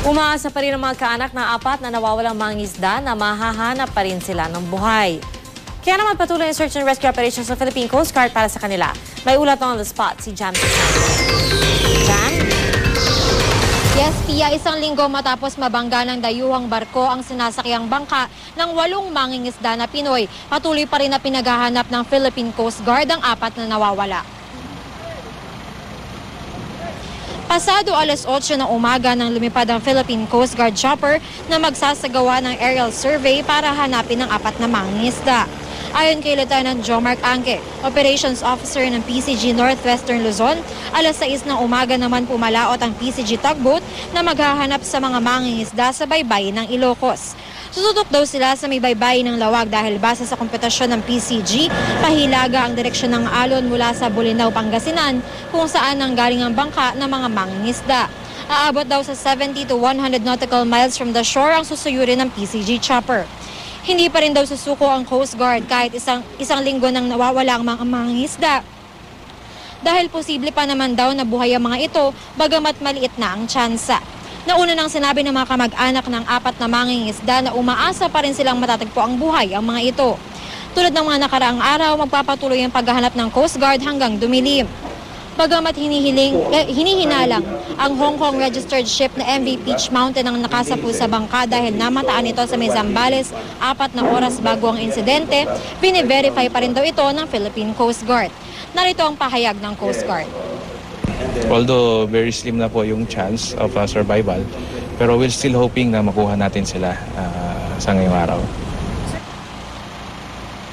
Umaasa pa rin ang mga kaanak ng apat na nawawalang mangingisda na mahahanap pa rin sila ng buhay. Kaya naman patuloy ang search and rescue operations ng Philippine Coast Guard para sa kanila. May ulat on the spot si Jam. Jam? Yes, Pia, isang linggo matapos mabangga ng dayuhang barko ang sinasakyang bangka ng 8 mangingisda na Pinoy. Patuloy pa rin na pinaghahanap ng Philippine Coast Guard ang apat na nawawala. Pasado alas 8 ng umaga nang lumipad ang Philippine Coast Guard chopper na magsasagawa ng aerial survey para hanapin ang apat na mangingisda. Ayon kay Lieutenant Jomark Angke, Operations Officer ng PCG Northwestern Luzon, alas 6 ng umaga naman pumalaot ang PCG tugboat na maghahanap sa mga mangingisda sa baybayin ng Ilocos. Tututok daw sila sa may baybayin ng Lawag dahil base sa kompetasyon ng PCG, pahilaga ang direksyon ng alon mula sa Bolinao, Pangasinan kung saan nanggaling ang bangka ng mga mangingisda. Aabot daw sa 70 to 100 nautical miles from the shore ang susuyurin ng PCG chopper. Hindi pa rin daw susuko ang Coast Guard kahit isang linggo nang nawawala ang mga mangingisda. Dahil posible pa naman daw na buhay ang mga ito, bagamat maliit na ang tsansa. Nauna nang sinabi ng mga kamag-anak ng apat na mangingisda na umaasa pa rin silang matatagpo ang buhay ang mga ito. Tulad ng mga nakaraang araw, magpapatuloy ang paghahanap ng Coast Guard hanggang dumilim. Bagamat hinihinalang ang Hong Kong registered ship na MV Peach Mountain ang nakasapu sa bangka dahil namataan ito sa may Zambales 4 na oras bago ang insidente, bine-verify pa rin daw ito ng Philippine Coast Guard. Narito ang pahayag ng Coast Guard. Although very slim na po yung chance of survival, pero we're still hoping na makuha natin sila sa ngayong araw.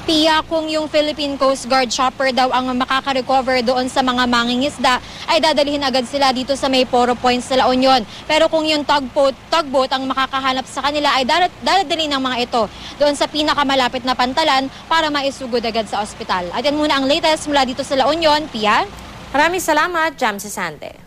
Pia, kung yung Philippine Coast Guard chopper daw ang makaka-recover doon sa mga mangingisda, ay dadalhin agad sila dito sa may Poro Points sa La Union. Pero kung yung tugboat ang makakahanap sa kanila, ay dadalhin ng mga ito doon sa pinakamalapit na pantalan para maisugod agad sa ospital. At yan muna ang latest mula dito sa La Union. Pia? Maraming salamat, Jam Sisante.